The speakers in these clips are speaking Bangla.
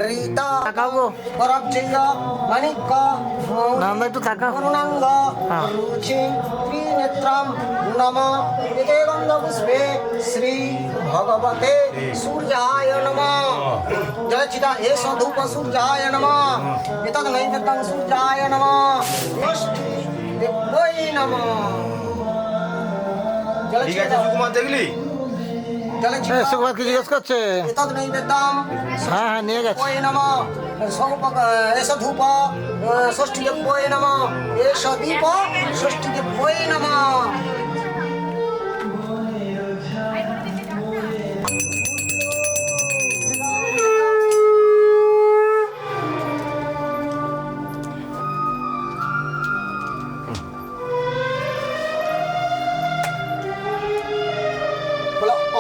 রিতা তাকাও গো পরবজয় মানিক্য নাম একটু তাকাও করুণাঙ্গ রুচি ত্রিনেত্রম নম এতে গন্ধপুষ্পে শ্রী ভগবতে সূর্যায় নমঃ জলচিতা এষ ধূপ সূর্যায় নমঃ এতদ নৈবেদ্যং সূর্যায় নমঃ নষ্টি দেবৈ নমঃ ঠিক আছে সুকুমার দেখলি সুকুমার কি জিজ্ঞেস করছে এতদ নৈবেদ্যং হ্যাঁ হ্যাঁ নিয়ে গেছে দেবৈ নমঃ এষ ধূপ ষষ্ঠী দেবৈ নমঃ এষ দীপ ষষ্ঠী দেবৈ নমঃ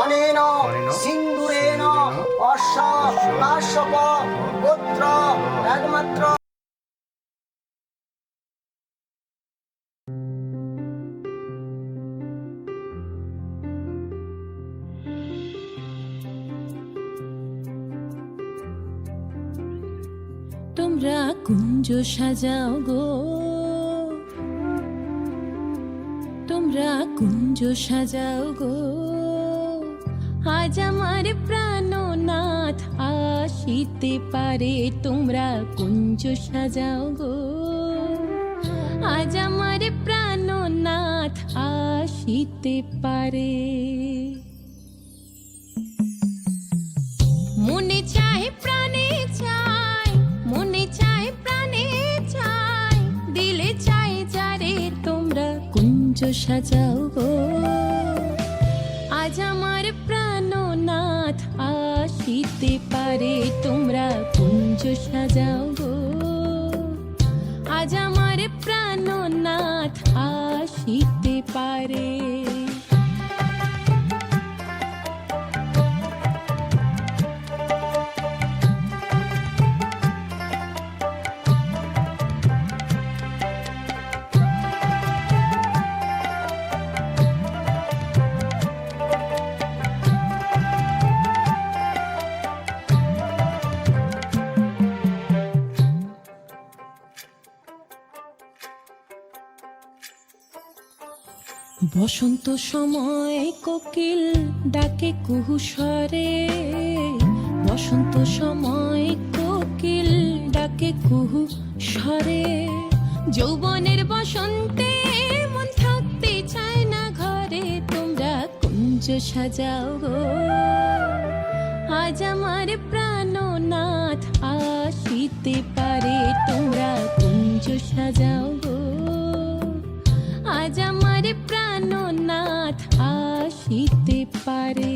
অনেন সিন্দুরেন অশ্ব কাশ্যপ গোত্র একমাত্র তোমরা কুঞ্জ সাজাও গো, তোমরা কুঞ্জ সাজাও গো, আজ আমার প্রাণনাথ আসিতে পারে। তোমরা কুঞ্জ সাজাও গো, আজ আমার প্রাণনাথ আসিতে পারে। মনে চায় প্রাণে চায়, মনে চায় প্রাণে চায়, দিলে চায় যারে। তোমরা কুঞ্জ সাজাও গো, আজ আমার প্রাণনাথ আসিতে পারে। তোমরা কুঞ্জ সাজাও গো, আজ আমার প্রাণনাথ আসিতে পারে। বসন্ত সময় কোকিল ডাকে কুহু স্বরে, বসন্ত সময় কোকিল ডাকে কুহু স্বরে। যৌবনের বসন্তে মন থাকতে চায় না ঘরে। তোমরা কুঞ্জ সাজাও গো, আজ আমার প্রাণনাথ আসিতে পারে। তোমরা কুঞ্জ সাজাও গো, আজ আমার প্রাণনাথ আসিতে পারে।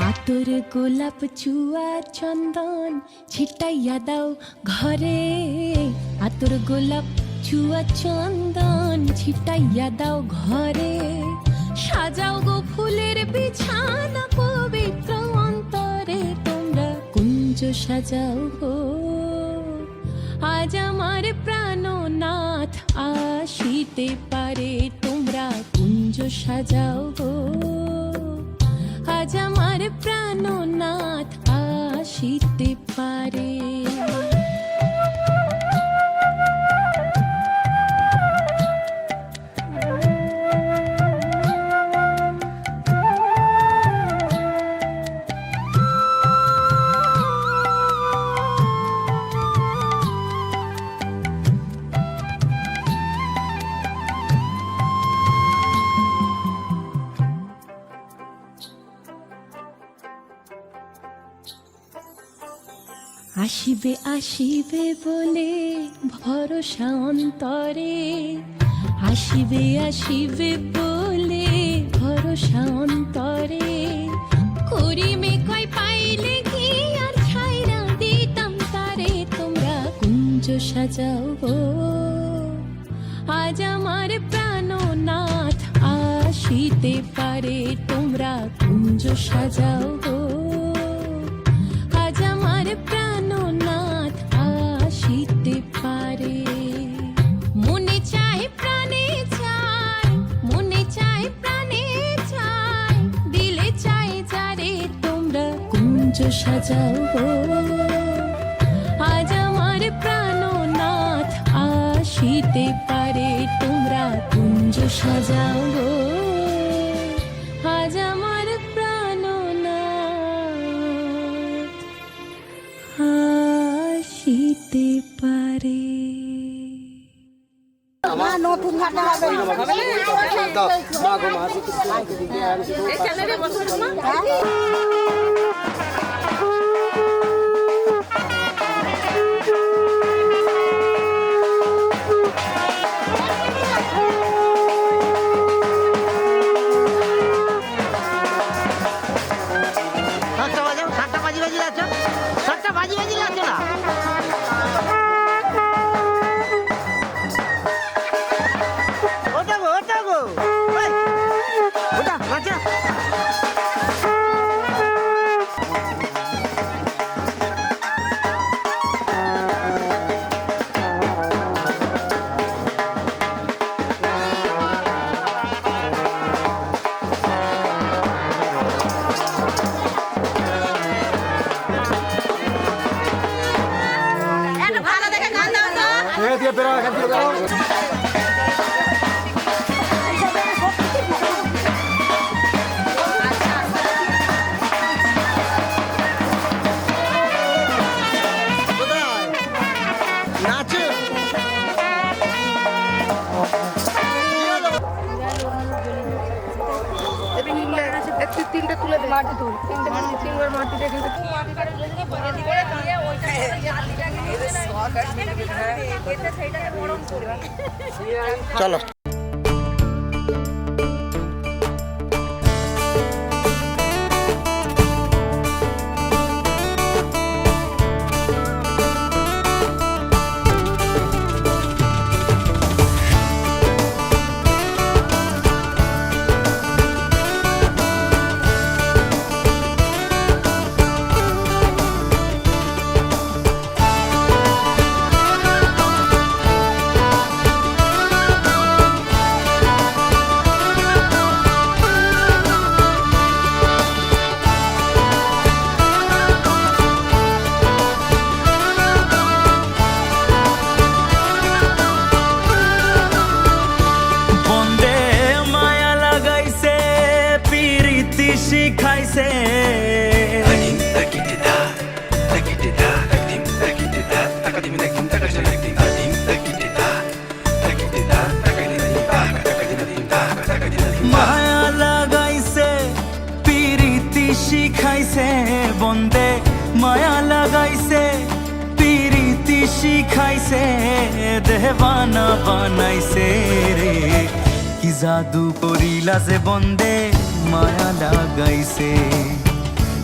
আতর গোলাপ চুয়া চন্দন ছিটাইয়া দাও ঘরে। আতর গোলাপ চুয়া চন্দন ছিটাইয়া দাও ঘরে। সাজাও গো ফুলের বিছানা পবিত্র অন্তরে। তোমরা কুঞ্জ সাজাও গো, আজ আমার প্রাণনাথ আসিতে পারে। তোমরা কুঞ্জ সাজাও গো, আজ আমার প্রাণনাথ আসিতে পারে। আসিবে আসিবে বলে ভরসা অন্তরে, আসিবে আসিবে বলে ভরসা অন্তরে। সাজাও গো আজ আমার প্রাণনাথ আসিতে পারে তোমরা কুঞ্জ সাজাও গো আজ আমার প্রাণনাথ আসিতে পারে মনে চায় প্রাণে চায় মনে চায় প্রাণে চায় দিলে চায় যারে তোমরা কুঞ্জ সাজাও গো আজ আমার প্রাণনাথ আসিতে পারে তোমরা কুঞ্জ সাজাও গো আজ আমার প্রাণনাথ আসিতে পারে নতুন ঘাটা হবে ষাটটা বাজাও, ষাটটা বাজি বাজি যাচ্ছ, ষাটটা বাজি বাজি যাচ্ছ না। ওটা গো, ওটা গো, ওই, ওটা, বাচ্চা। কোথায়? নাচো। তিনটা তুলে দে মাটি তুল তিনবার মাটি রেখে চলো বন্দে মায়া লাগাইছে পিরিতি শিখাইছে মায়া লাগাইছে পিরিতি শিখাইছে বন্দে মায়া লাগাইছে পিরিতি শিখাইছে দেবানা বানাইছে রে কি জাদু করিলা যে বন্দে মায়া লাগাইছে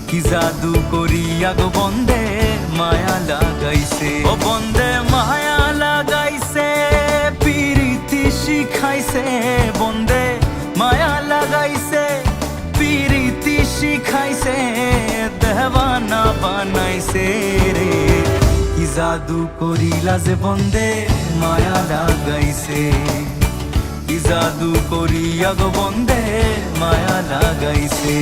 কি জাদু করিয়া গো বন্দে মায়া লাগাইছে ও বন্দে মায়া লাগাইছে পিরিতি শিখাইছে বন্দে মায়া লাগাইছে পিরিতি শিখাইছে দেবানা বানাইছে রে কি জাদু করিলা যে বন্দে মায়া লাগাইছে কি জাদু করিয়া গো বন্দে মায়া লাগাইছে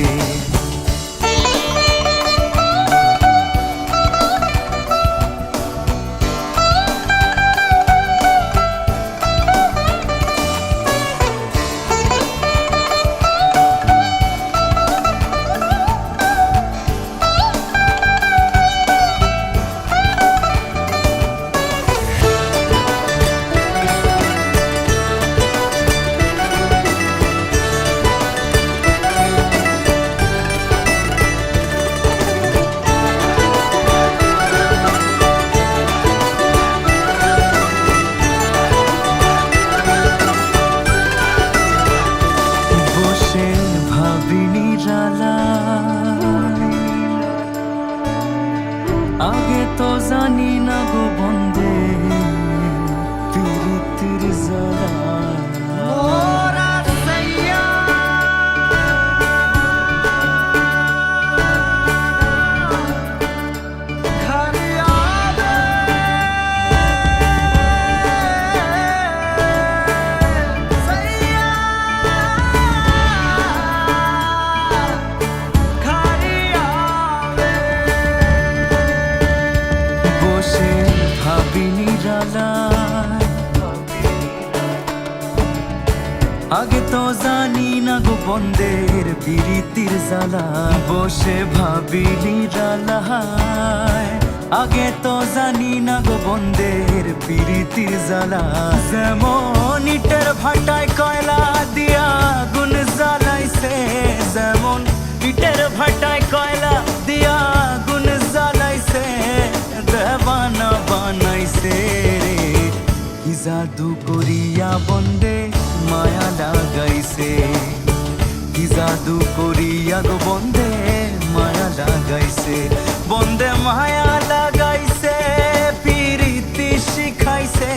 আগে তো জানি না গো বন্দে তো জানি না গো বন্দের পিরিতির জ্বালা বসে ভাবি নিরালায় আগে তো জানি না গো বন্দের পিরিতির জ্বালা যেমন ইটের ভাটায় কয়লা দিয়া আগুন জ্বালাইছে যেমন ইটের ভাটায় কয়লা দিয়া আগুন জ্বালাইছে দেবানা বানাইছে রে কি জাদু করিয়া বন্দে মায়া লাগাইছে কি জাদু করিয়া গো বন্দে মায়া লাগাইছে বন্দে মায়া লাগাইছে পিরিতি শিখাইছে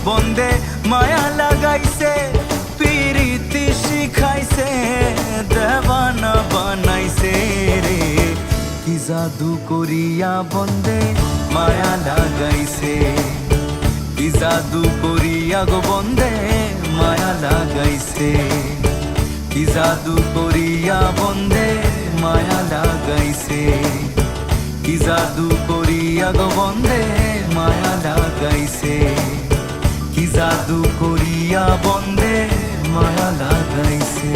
বন্দে মায়া লাগাইছে পিরিতি শিখাইছে দেবানা বানাইছে রে কি জাদু করিয়া বন্দে মায়া লাগাইছে কি জাদু করিয়া গো বন্দে মায়া লাগাইছে কি জাদু করিয়া বন্দে মায়া লাগাইছে কি জাদু করিয়া গো বন্দে মায়া লাগাইছে কি জাদু করিয়া বন্দে মায়া লাগাইছে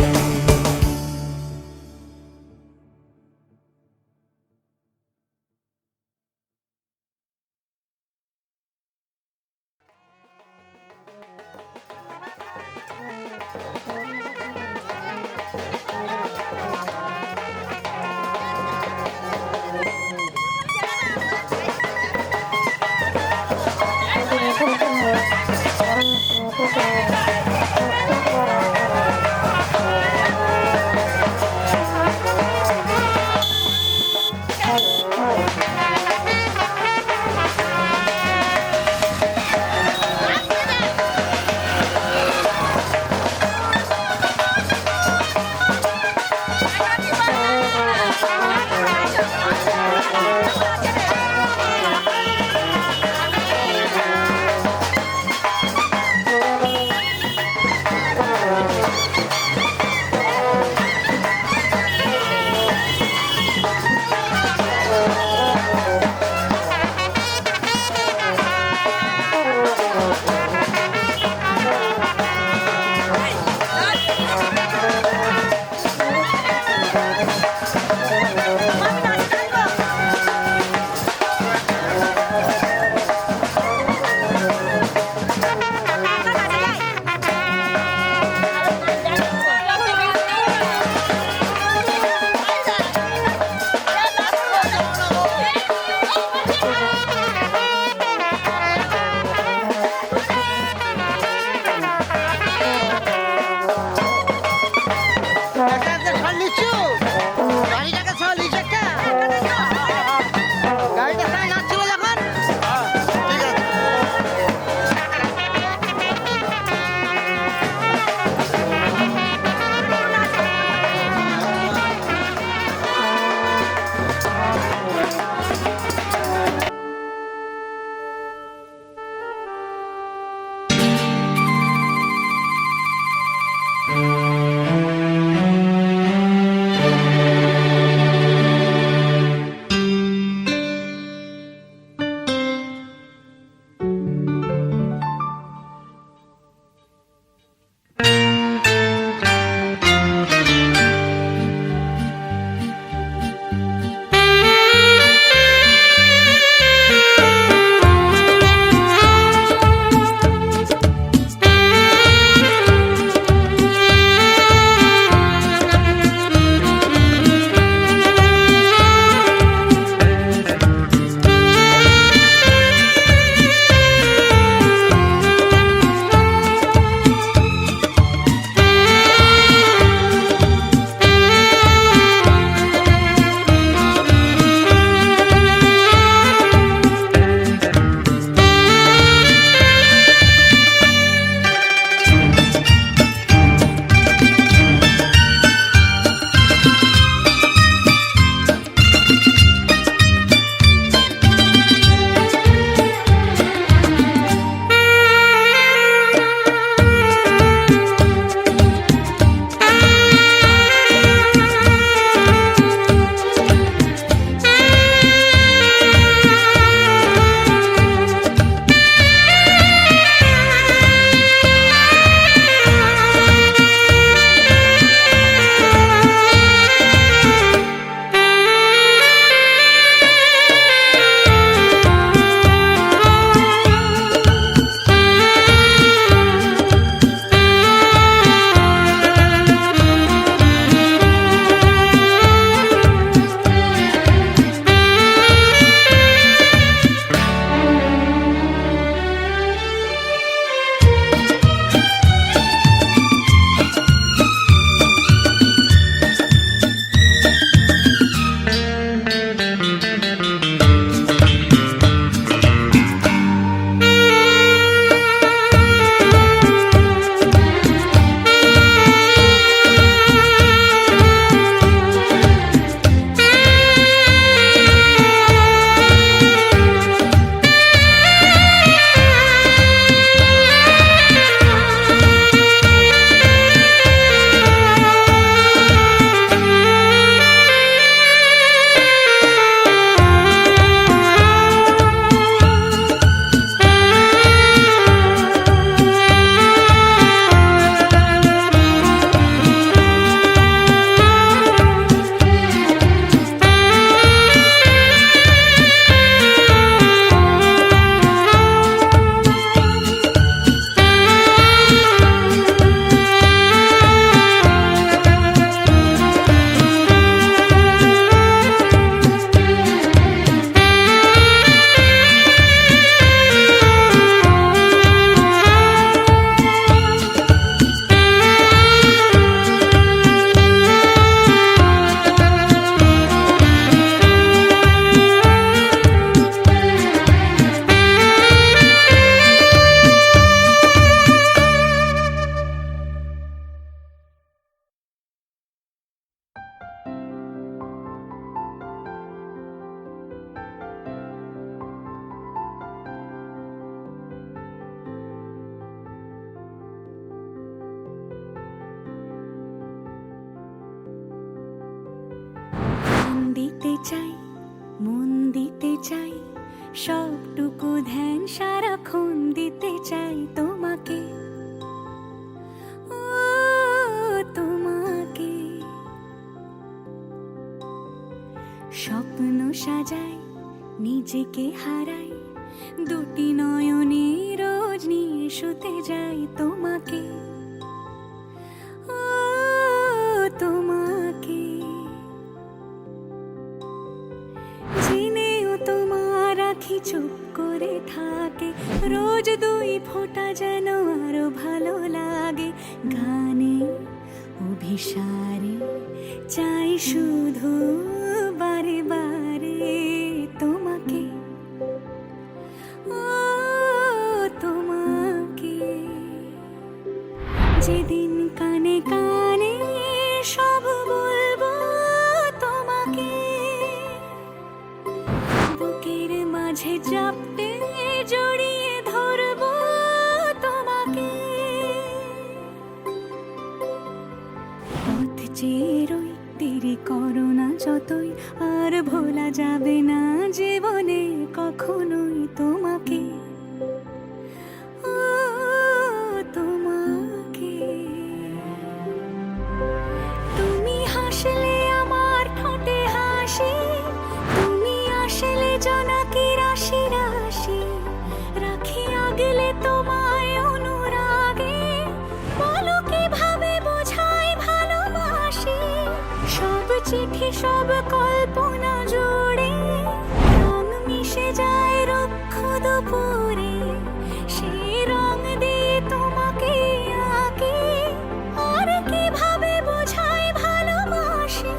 চাই, মন দিতে চাই, সবটুকু ধ্যান সারাক্ষণ দিতে চাই তোমাকে, ও তোমাকে। স্বপ্ন সাজাই, নিজেকে হারাই, দুটি নয়নে রোজ নিয়ে শুতে যাই তোমাকে, ও তোমাকে। জেনেও তোমার আখি চুপ করে থাকে, রোজ দুই ফোঁটা যেন আরো ভালো লাগে। গানে অভিসারে চাই শুধু বারে বারে তোমাকে, ও তোমাকে। যেদিন কানে কানে সব বলবো তোমাকে, বুকের মাঝে চাপতে জড়িয়ে ধরবো তোমাকে। পথ চেয়ে রই, দেরি করো না যতই, আর ভোলা যাবে না জীবনে কখনোই তোমাকে, ও তোমাকে। তুমি হাসলে আমার ঠোঁটে হাসি, তুমি আসলে জোনাকি রাশি রাশি, রাখি আগলে তোমায় অনুরাগে, বলো কিভাবে বোঝাই ভালোবাসি। সব চিঠি সব কল্পনা জুড়ে রং মিশে যায় রুক্ষ দুপুরে, সেই রং দিয়ে তোমাকে আঁকি, আর কিভাবে বোঝাই ভালোবাসি।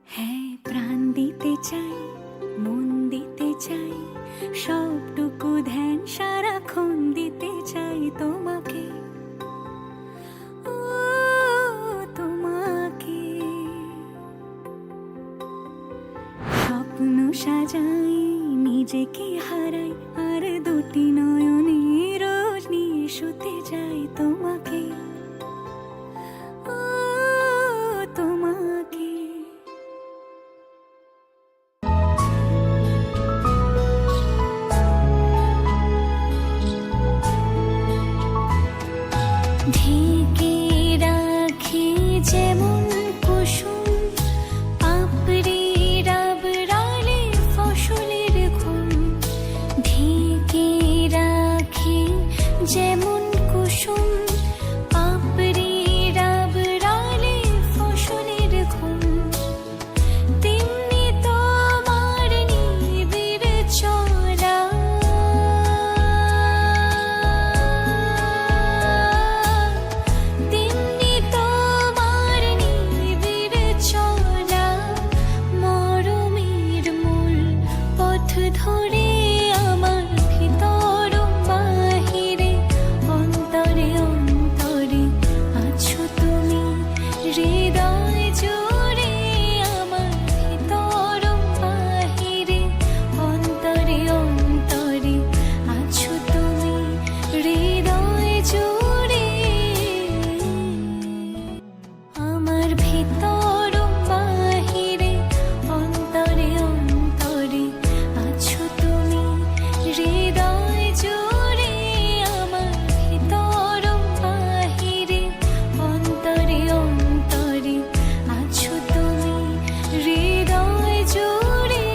হ্যাঁ, প্রাণ দিতে চাই, মন দিতে চাই, সবটুকু ধ্যান সারাক্ষণ দিতে চাই তোমাকে, ও তোমাকে। স্বপ্ন সাজাই, নিজেকে হারাই, আর দুটি নয়নে রোজ নিয়ে শুতে যাই তোমাকে, ও তোমাকে। ঢেকে রাখি যেমন কুসুম, পাপড়ি ডাবরালে ফসলের ঘুম। ঢেকে রাখি যেমন কুসুম, পাপড়ি ডাবরালে ফসলের ঘুম। তেমনি তোমার নিবিড় চলা, তেমনি তোমার নিবিড় চলা। মরমের মূল পথ ধরে আমার ভিতর বাহিরে, অন্তরে অন্তরে আছো তুমি, হৃদয় জুড়ে আমার ভিতর বাহিরে, অন্তরে অন্তরে আছো তুমি, হৃদয় জুড়ে। আমার ভিতর বাহিরে, অন্তরে অন্তরে আছো তুমি, হৃদয় জুড়ে। আমার ভিতর বাহিরে, অন্তরে অন্তরে আছো তুমি, হৃদয় জুড়ে।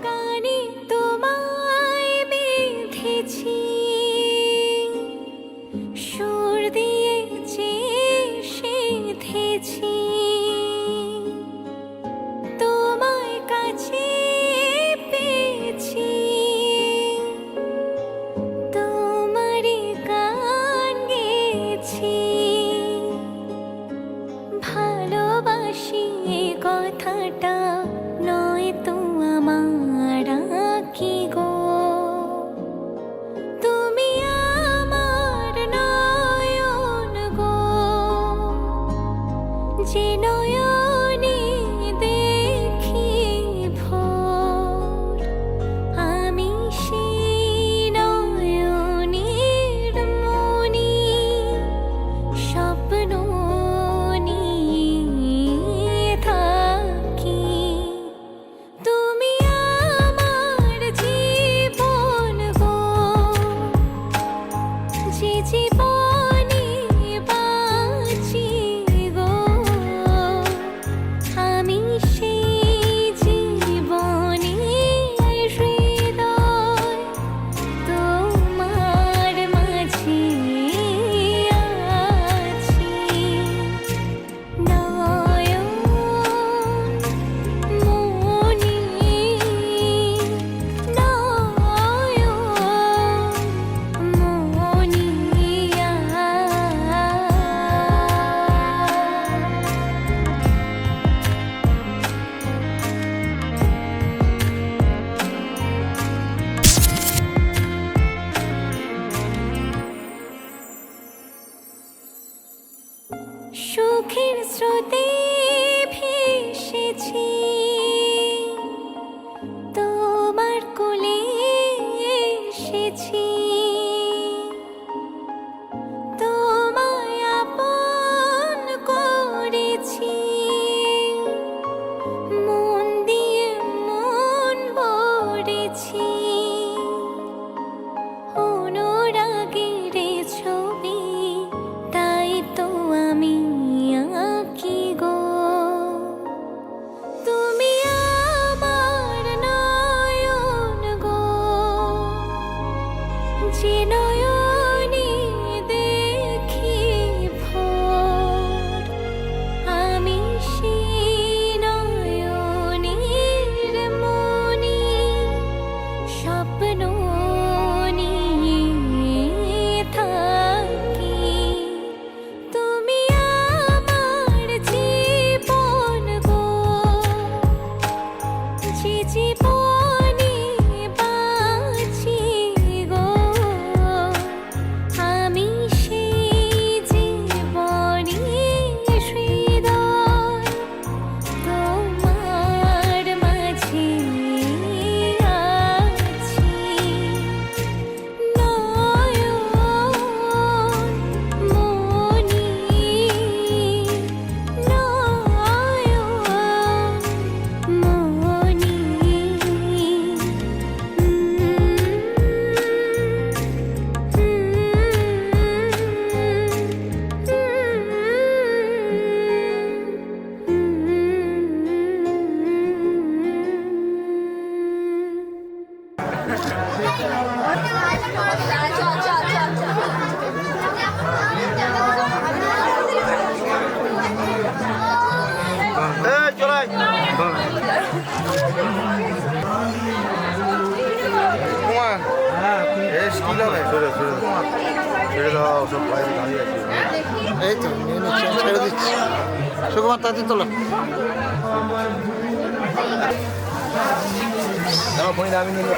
গানে তোমায় বেঁধেছি, সুর দিয়েছি সেধেছি, তোমায় কাছে পেয়েছি, তোমারই গান গেয়েছি। ভালোবাসি এ কথাটা নয় তো আমার কি গো, তুমি আমার নয়ন গো, যে নয়নে দেখি ভোর, আমি সেই নয়নের মনি, স্বপ্ন নিয়ে থাকি। তুমি আমার জীবন গো, যে জীবনে বাঁচি গো, আমি সেই জীবনের হৃদয় তোমার মাঝে আছি। নয়ন মনি, নয়ন মনিয়া। সুখের স্রোতে ভেসেছি, তোমার কোলে এসেছি, তোমায় আপন করেছি, মন দিয়ে মন ভরেছি, অনুরাগের ছবি তাই তো আমি আঁকি গো। তুমি আমার নয়ন গো, যে নয়নে দেখি ভোর, আমি সেই নয়নের মনি, স্বপ্ন নিয়ে থাকি। তুমি আমার জীবন গো, যে জীবনে বাঁচি গো, আমি সেই জীবনের হৃদয় তোমার মাঝে আছি। নয়ন মনি, নয়ন মনি। এই তো নিয়ে নিচ্ছি, আমি ছেড়ে দিচ্ছি। সুকুমার তাড়াতাড়ি তোলো। আমি নিয়ে